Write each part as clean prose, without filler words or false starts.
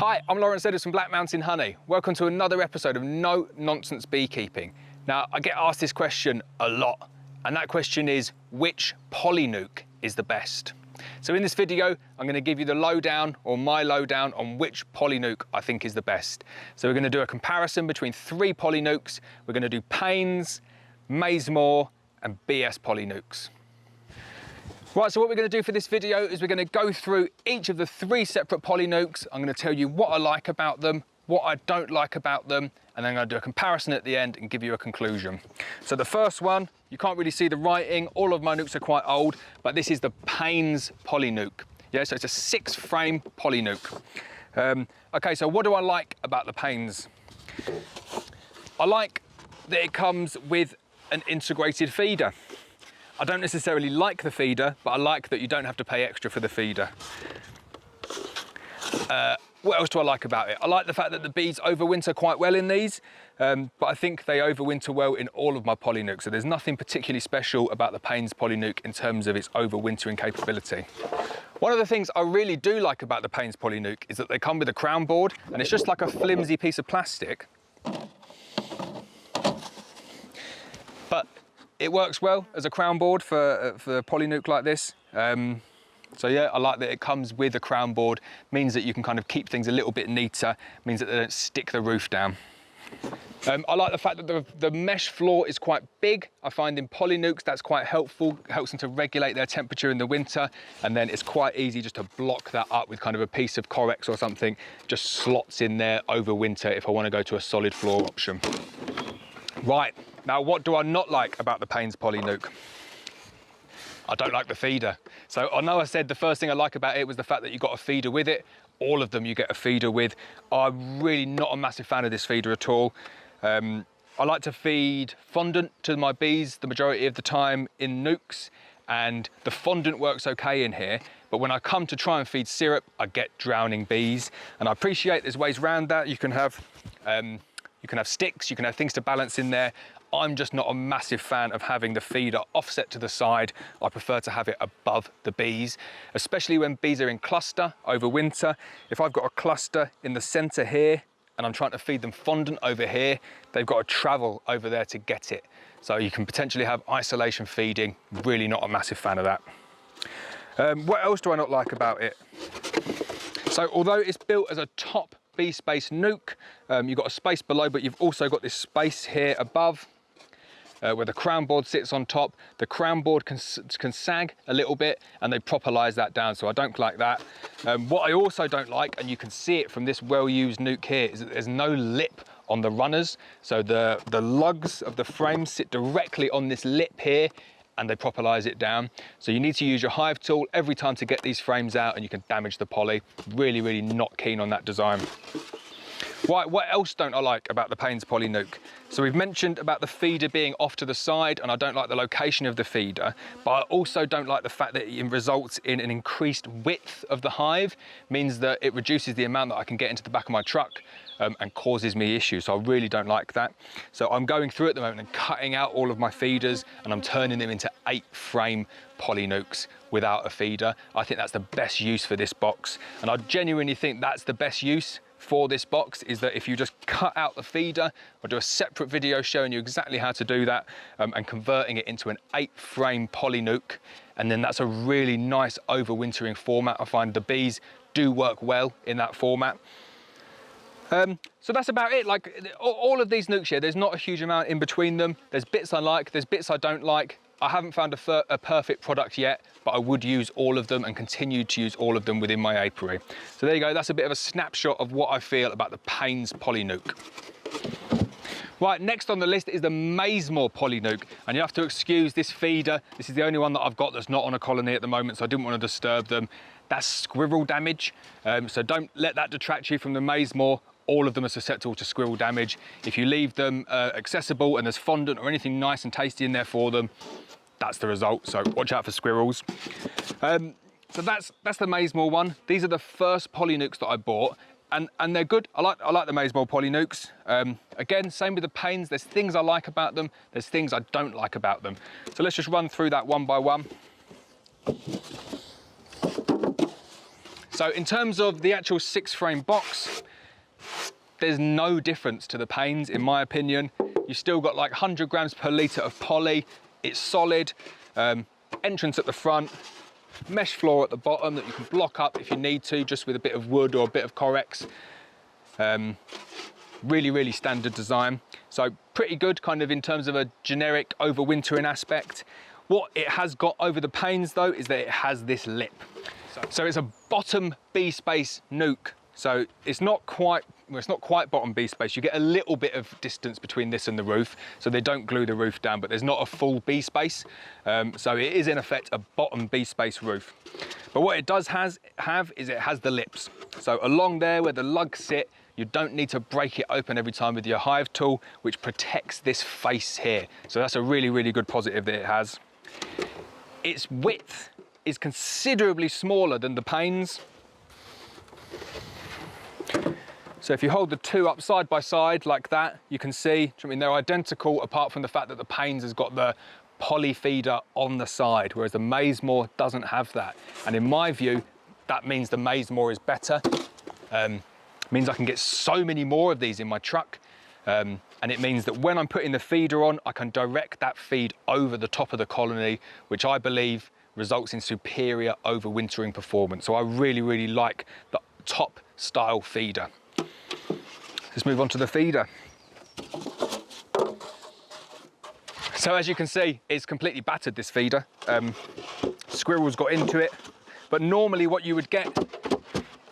Hi, I'm Lawrence Edwards from Black Mountain Honey. Welcome to another episode of No Nonsense Beekeeping. Now, I get asked this question a lot, and that question is, which polynuc is the best? So in this video, I'm going to give you the lowdown, or my lowdown, on which polynuc I think is the best. So we're going to do a comparison between 3 polynucs. We're going to do Paynes, Maisemore, and BS polynucs. Right, so what we're going to do for this video is we're going to go through each of the 3 separate polynucs. I'm going to tell you what I like about them, what I don't like about them, and then I'm going to do a comparison at the end and give you a conclusion. So the first one, you can't really see the writing. All of my nucs are quite old, but this is the Paynes polynuc. Yeah, so it's a 6-frame polynuc. Okay, so what do I like about the Paynes? I like that it comes with an integrated feeder. I don't necessarily like the feeder, but I like that you don't have to pay extra for the feeder. What else do I like about it? I like the fact that the bees overwinter quite well in these, but I think they overwinter well in all of my polynucs. So there's nothing particularly special about the Paynes polynuc in terms of its overwintering capability. One of the things I really do like about the Paynes polynuc is that they come with a crown board, and it's just like a flimsy piece of plastic. But it works well as a crown board for a polynuc like this. So yeah, I like that it comes with a crown board, means that you can kind of keep things a little bit neater, means that they don't stick the roof down. I like the fact that the mesh floor is quite big. I find in polynucs that's quite helpful, helps them to regulate their temperature in the winter, and then it's quite easy just to block that up with kind of a piece of Corex or something, just slots in there over winter if I want to go to a solid floor option. Right, now what do I not like about the Paynes polynuc? I don't like the feeder. So I know I said the first thing I like about it was the fact that you got a feeder with it. All of them you get a feeder with. I'm really not a massive fan of this feeder at all. I like to feed fondant to my bees the majority of the time in nucs, and the fondant works okay in here, but when I come to try and feed syrup, I get drowning bees. And I appreciate there's ways around that. You can have sticks, you can have things to balance in there. I'm just not a massive fan of having the feeder offset to the side. I prefer to have it above the bees, especially when bees are in cluster over winter. If I've got a cluster in the center here and I'm trying to feed them fondant over here, they've got to travel over there to get it. So you can potentially have isolation feeding. Really not a massive fan of that. What else do I not like about it? So although it's built as a top bee space nuc, you've got a space below, but you've also got this space here above where the crown board sits on top. The crown board can sag a little bit, and they propelise that down, so I don't like that. What I also don't like, and you can see it from this well-used nuc here, is that there's no lip on the runners. So the lugs of the frame sit directly on this lip here, and they propelise it down. So you need to use your hive tool every time to get these frames out, and you can damage the poly. Really, really not keen on that design. Right, what else don't I like about the Paynes polynuc? So we've mentioned about the feeder being off to the side, and I don't like the location of the feeder, but I also don't like the fact that it results in an increased width of the hive, means that it reduces the amount that I can get into the back of my truck and causes me issues. So I really don't like that. So I'm going through at the moment and cutting out all of my feeders, and I'm turning them into 8-frame polynucs without a feeder. I think that's the best use for this box, and I genuinely think that's the best use for this box, is that if you just cut out the feeder, I'll do a separate video showing you exactly how to do that, and converting it into an 8-frame polynuc, and then that's a really nice overwintering format. I find the bees do work well in that format. So that's about it. Like all of these nucs here, there's not a huge amount in between them. There's bits I like, there's bits I don't like. I haven't found a perfect product yet, but I would use all of them and continue to use all of them within my apiary. So there you go, that's a bit of a snapshot of what I feel about the Paynes polynuc. Right, next on the list is the Maisemore polynuc, and you have to excuse this feeder. This is the only one that I've got that's not on a colony at the moment, so I didn't want to disturb them. That's squirrel damage, so don't let that detract you from the Maisemore. All of them are susceptible to squirrel damage. If you leave them accessible and there's fondant or anything nice and tasty in there for them, that's the result. So watch out for squirrels. So that's the Maisemore one. These are the first polynucs that I bought, and they're good. I like the Maisemore polynucs. Again, same with the Paynes. There's things I like about them. There's things I don't like about them. So let's just run through that one by one. So in terms of the actual 6-frame box, there's no difference to the Paynes, in my opinion. You still got like 100 grams per litre of poly. It's solid, entrance at the front, mesh floor at the bottom that you can block up if you need to, just with a bit of wood or a bit of Corex. Really, really standard design. So pretty good kind of in terms of a generic overwintering aspect. What it has got over the Paynes though is that it has this lip. So it's a bottom bee space nuke. So it's not quite bottom bee space. You get a little bit of distance between this and the roof, so they don't glue the roof down, but there's not a full bee space. So it is in effect a bottom bee space roof. But what it does have is it has the lips. So along there where the lugs sit, you don't need to break it open every time with your hive tool, which protects this face here. So that's a really, really good positive that it has. Its width is considerably smaller than the Paynes. So if you hold the two up side by side like that, you can see, I mean, they're identical apart from the fact that the Paynes has got the poly feeder on the side, whereas the Maisemore doesn't have that. And in my view, that means the Maisemore is better. Means I can get so many more of these in my truck. And it means that when I'm putting the feeder on, I can direct that feed over the top of the colony, which I believe results in superior overwintering performance. So I really, really like the top style feeder. Let's move on to the feeder. So as you can see, it's completely battered, this feeder. Squirrels got into it, but normally what you would get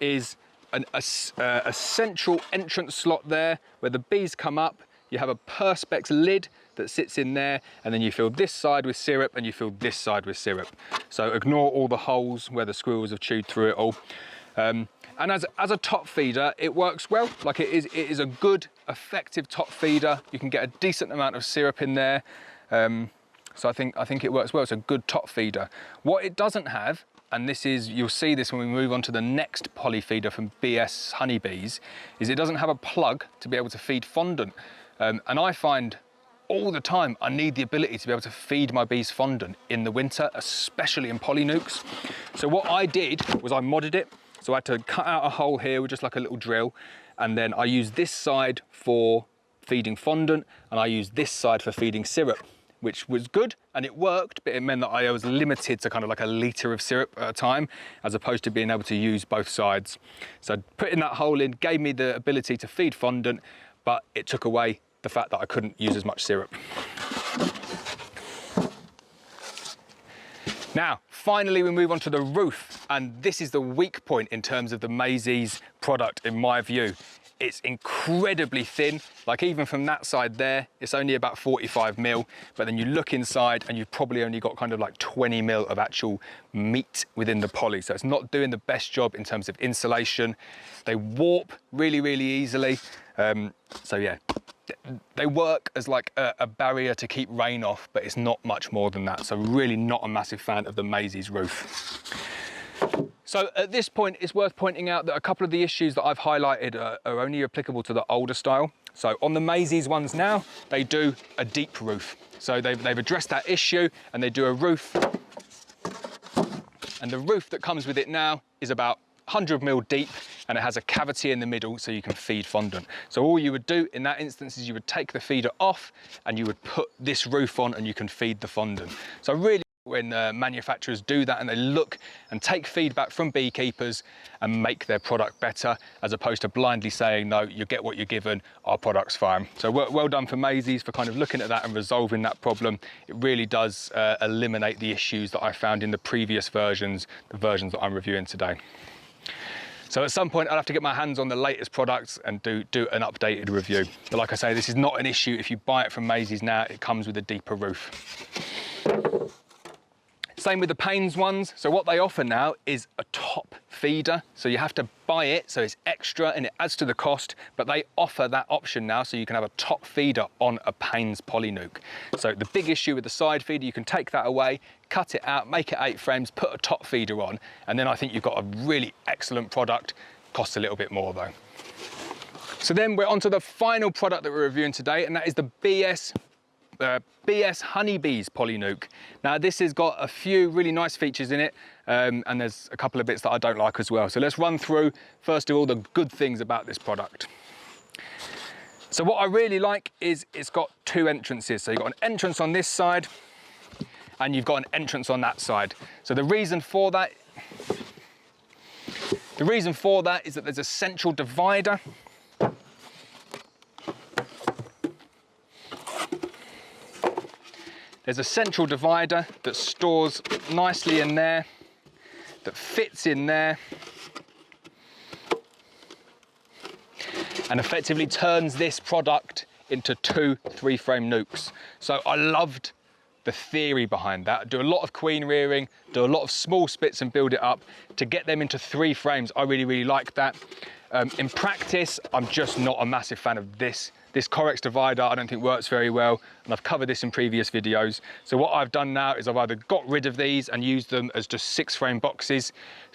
is a central entrance slot there where the bees come up. You have a perspex lid that sits in there, and then you fill this side with syrup and you fill this side with syrup. So ignore all the holes where the squirrels have chewed through it all. And as a top feeder, it works well. Like it is a good, effective top feeder. You can get a decent amount of syrup in there. So I think it works well. It's a good top feeder. What it doesn't have, and this is, you'll see this when we move on to the next poly feeder from BS Honeybees, is it doesn't have a plug to be able to feed fondant. And I find all the time I need the ability to be able to feed my bees fondant in the winter, especially in poly nukes. So what I did was I modded it. So I had to cut out a hole here with just like a little drill, and then I used this side for feeding fondant and I used this side for feeding syrup, which was good and it worked, but it meant that I was limited to kind of like a litre of syrup at a time, as opposed to being able to use both sides. So putting that hole in gave me the ability to feed fondant, but it took away the fact that I couldn't use as much syrup. Now, finally, we move on to the roof, and this is the weak point in terms of the Maisemore product, in my view. It's incredibly thin, like even from that side there, it's only about 45 mil, but then you look inside and you've probably only got kind of like 20 mil of actual meat within the poly. So it's not doing the best job in terms of insulation. They warp really, really easily. So yeah, they work as like a barrier to keep rain off, but it's not much more than that. So really not a massive fan of the Maisemore's roof. So at this point, it's worth pointing out that a couple of the issues that I've highlighted are only applicable to the older style. So on the Maisemore ones now, they do a deep roof. So they've addressed that issue and they do a roof. And the roof that comes with it now is about 100 mil deep, and it has a cavity in the middle so you can feed fondant. So all you would do in that instance is you would take the feeder off and you would put this roof on and you can feed the fondant. So really, when manufacturers do that and they look and take feedback from beekeepers and make their product better, as opposed to blindly saying, no, you get what you're given, our product's fine. So well done for Maisemore for kind of looking at that and resolving that problem. It really does eliminate the issues that I found in the previous versions, the versions that I'm reviewing today. So at some point I'll have to get my hands on the latest products and do an updated review. But like I say, this is not an issue. If you buy it from Maisemore now, it comes with a deeper roof. Same with the Paynes ones. So what they offer now is a top feeder. So you have to buy it, so it's extra and it adds to the cost, but they offer that option now, so you can have a top feeder on a Paynes polynuke. So the big issue with the side feeder, you can take that away, cut it out, make it 8 frames, put a top feeder on, and then I think you've got a really excellent product. Costs a little bit more though. So then we're on to the final product that we're reviewing today, and that is the BS Honeybees polynuke. Now this has got a few really nice features in it. and there's a couple of bits that I don't like as well. So let's run through, first of all, the good things about this product. So what I really like is it's got two entrances. So you've got an entrance on this side and you've got an entrance on that side. So the reason for that is that there's a central divider. There's a central divider that stores nicely in there, that fits in there, and effectively turns this product into 2 3-frame nucs. So I loved the theory behind that. I do a lot of queen rearing, do a lot of small spits and build it up. To get them into 3 frames, I really, really like that. In practice, I'm just not a massive fan of this. This Corex divider I don't think works very well, and I've covered this in previous videos. So what I've done now is I've either got rid of these and used them as just 6-frame boxes,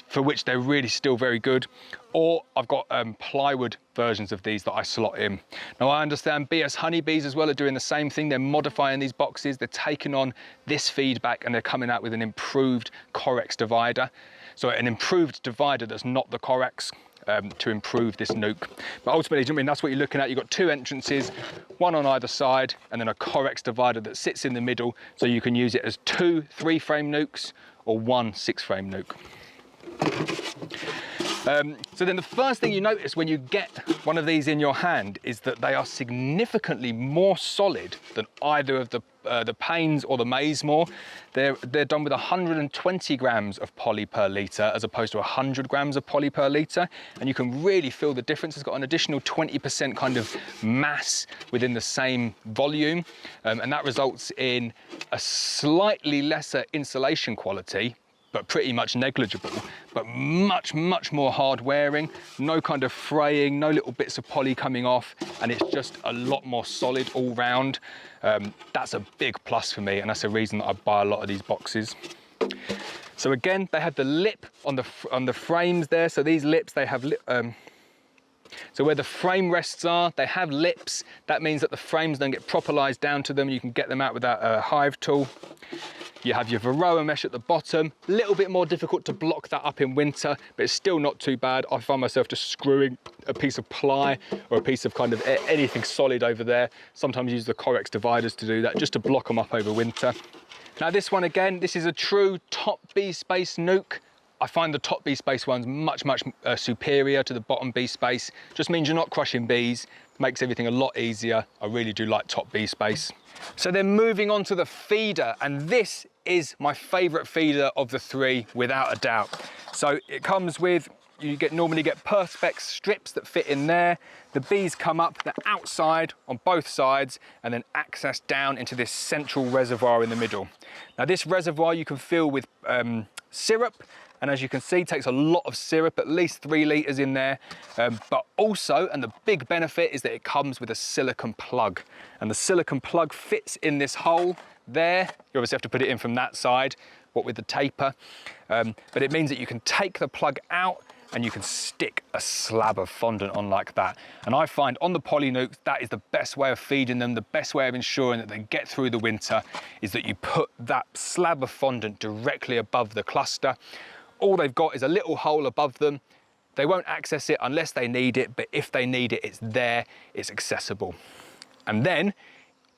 for which they're really still very good, or I've got plywood versions of these that I slot in. Now I understand BS Honeybees as well are doing the same thing. They're modifying these boxes, they're taking on this feedback and they're coming out with an improved Corex divider. So an improved divider that's not the Corex, to improve this nuc. But ultimately, I mean, that's what you're looking at. You've got 2 entrances, one on either side, and then a Corex divider that sits in the middle, so you can use it as 2 3-frame nucs or 1 6-frame nuc. So then the first thing you notice when you get one of these in your hand is that they are significantly more solid than either of the Paynes or the Maisemore. They're done with 120 grams of poly per litre as opposed to 100 grams of poly per litre, and you can really feel the difference. It's got an additional 20% kind of mass within the same volume, and that results in a slightly lesser insulation quality, but pretty much negligible, but much, much more hard wearing, no kind of fraying, no little bits of poly coming off, and it's just a lot more solid all round. That's a big plus for me, and that's the reason that I buy a lot of these boxes. So again, they have the lip on the frames there. So these lips, they have so where the frame rests are, they have lips. That means that the frames don't get properlised down to them. You can get them out with that hive tool. You have your Varroa mesh at the bottom. A little bit more difficult to block that up in winter, but it's still not too bad. I find myself just screwing a piece of ply or a piece of kind of anything solid over there. Sometimes use the Corex dividers to do that, just to block them up over winter. Now this one again, this is a true top bee space nuc. I find the top bee space ones much, much superior to the bottom bee space. Just means you're not crushing bees, makes everything a lot easier. I really do like top bee space. So then moving on to the feeder, and this is my favourite feeder of the 3 without a doubt. So it comes with, you normally get perspex strips that fit in there. The bees come up the outside on both sides and then access down into this central reservoir in the middle. Now this reservoir you can fill with syrup, and as you can see, takes a lot of syrup, at least 3 litres in there. But also, and the big benefit is that it comes with a silicone plug. And the silicone plug fits in this hole there. You obviously have to put it in from that side, what with the taper. But it means that you can take the plug out and you can stick a slab of fondant on like that. And I find on the poly nucs, that is the best way of feeding them, the best way of ensuring that they get through the winter, is that you put that slab of fondant directly above the cluster. All they've got is a little hole above them. They won't access it unless they need it, but if they need it, it's there, it's accessible. And then,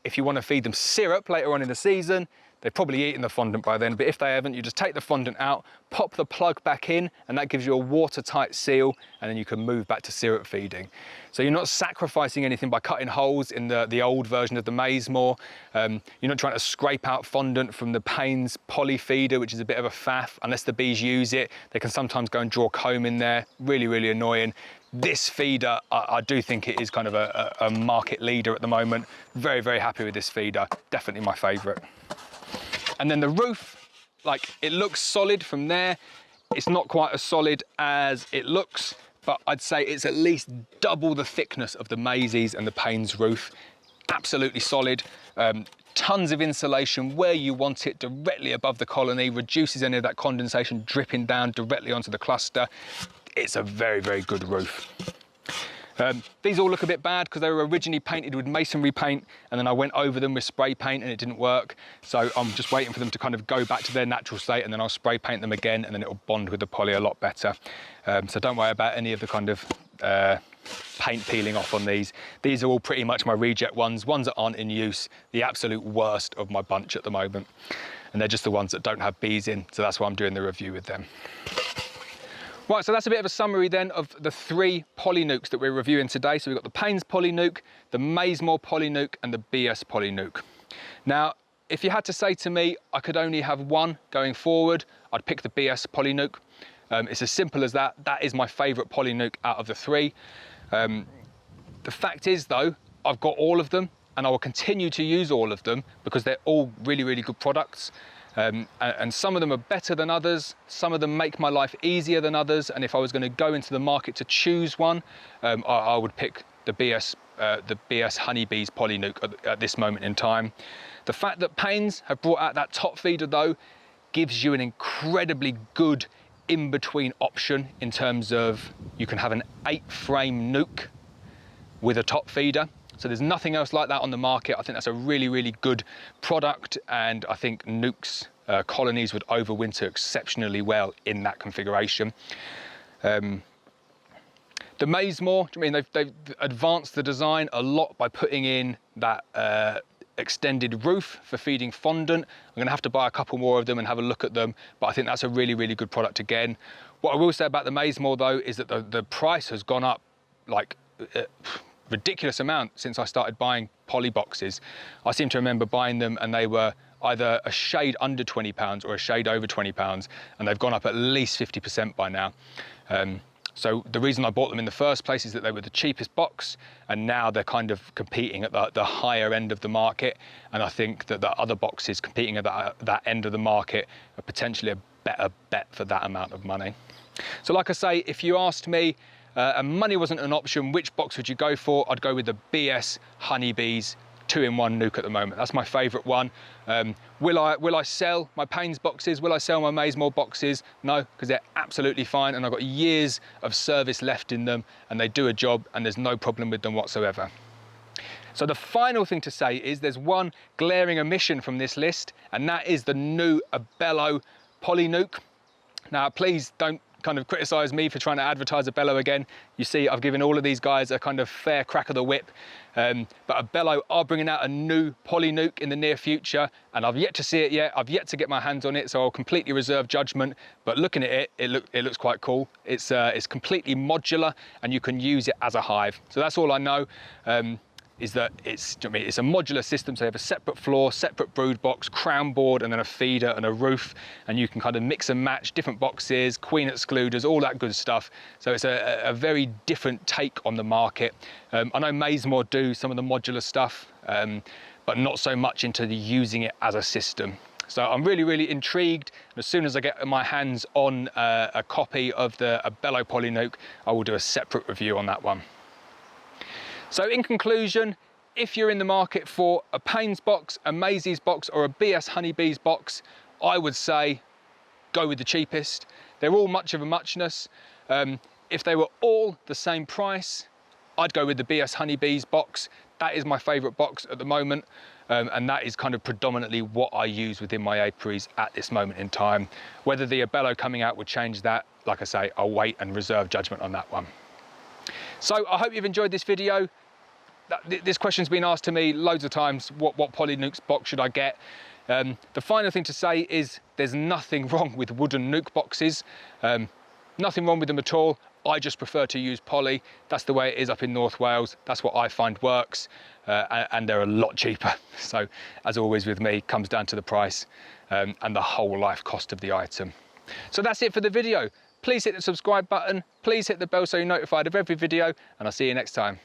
if you want to feed them syrup later on in the season, they've probably eaten the fondant by then, but if they haven't, you just take the fondant out, pop the plug back in, and that gives you a watertight seal, and then you can move back to syrup feeding. So you're not sacrificing anything by cutting holes in the old version of the Maisemore. You're not trying to scrape out fondant from the Paynes poly feeder, which is a bit of a faff. Unless the bees use it, they can sometimes go and draw comb in there. Really, really annoying. This feeder, I do think it is kind of a market leader at the moment. Very, very happy with this feeder. Definitely my favourite. And then the roof, like, it looks solid from there. It's not quite as solid as it looks, but I'd say it's at least double the thickness of the Maises and the Paynes roof. Absolutely solid. Tons of insulation where you want it, directly above the colony, reduces any of that condensation dripping down directly onto the cluster. It's a very, very good roof. These all look a bit bad because they were originally painted with masonry paint, and then I went over them with spray paint and it didn't work. So I'm just waiting for them to kind of go back to their natural state, and then I'll spray paint them again, and then it'll bond with the poly a lot better. So don't worry about any of the kind of paint peeling off on these. These are all pretty much my reject ones that aren't in use, the absolute worst of my bunch at the moment. And they're just the ones that don't have bees in, so that's why I'm doing the review with them. Right, so that's a bit of a summary then of the 3 polynucs that we're reviewing today. So we've got the Paynes polynuc, the Maisemore polynuc, and the BS polynuc. Now, if you had to say to me I could only have one going forward, I'd pick the BS polynuc. It's as simple as that. That is my favourite polynuc out of the 3. The fact is though, I've got all of them and I will continue to use all of them because they're all really, really good products. And some of them are better than others. Some of them make my life easier than others. And if I was going to go into the market to choose one, I would pick the BS Honeybees polynuc at this moment in time. The fact that Paynes have brought out that top feeder though, gives you an incredibly good in-between option in terms of you can have an 8-frame nuc with a top feeder. So there's nothing else like that on the market. I think that's a really, really good product, and I think nucs, colonies would overwinter exceptionally well in that configuration. The Maisemore, I mean, they've advanced the design a lot by putting in that extended roof for feeding fondant. I'm going to have to buy a couple more of them and have a look at them, but I think that's a really, really good product again. What I will say about the Maisemore though is that the price has gone up like ridiculous amount since I started buying poly boxes. I seem to remember buying them and they were either a shade under £20 or a shade over £20, and they've gone up at least 50% by now. So the reason I bought them in the first place is that they were the cheapest box, and now they're kind of competing at the higher end of the market, and I think that the other boxes competing at that end of the market are potentially a better bet for that amount of money. So like I say, if you asked me, and money wasn't an option, which box would you go for? I'd go with the BS Honeybees 2-in-1 nuc at the moment. That's my favourite one. Will I sell my Paynes boxes? Will I sell my Maisemore boxes? No, because they're absolutely fine, and I've got years of service left in them, and they do a job, and there's no problem with them whatsoever. So the final thing to say is there's one glaring omission from this list, and that is the new Abello polynuc. Now, please don't kind of criticise me for trying to advertise Abello again. You see, I've given all of these guys a kind of fair crack of the whip. But Abello are bringing out a new polynuc in the near future, and I've yet to see it yet. I've yet to get my hands on it, so I'll completely reserve judgment. But looking at it, it looks quite cool. It's completely modular, and you can use it as a hive. So that's all I know. Is that it's a modular system, so you have a separate floor, separate brood box, crown board, and then a feeder and a roof, and you can kind of mix and match different boxes, queen excluders, all that good stuff. So it's a very different take on the market. I know Maisemore do some of the modular stuff, but not so much into using it as a system. So I'm really, really intrigued. And as soon as I get my hands on a copy of the Abello polynuc, I will do a separate review on that one. So in conclusion, if you're in the market for a Paynes box, a Maisemore box, or a BS Honeybees box, I would say go with the cheapest. They're all much of a muchness. If they were all the same price, I'd go with the BS Honeybees box. That is my favourite box at the moment, and that is kind of predominantly what I use within my apiaries at this moment in time. Whether the Abello coming out would change that, like I say, I'll wait and reserve judgment on that one. So I hope you've enjoyed this video. This question's been asked to me loads of times, what polynucs box should I get? The final thing to say is there's nothing wrong with wooden nuc boxes. Nothing wrong with them at all. I just prefer to use poly. That's the way it is up in North Wales. That's what I find works, and they're a lot cheaper. So as always with me, it comes down to the price and the whole life cost of the item. So that's it for the video. Please hit the subscribe button. Please hit the bell so you're notified of every video, and I'll see you next time.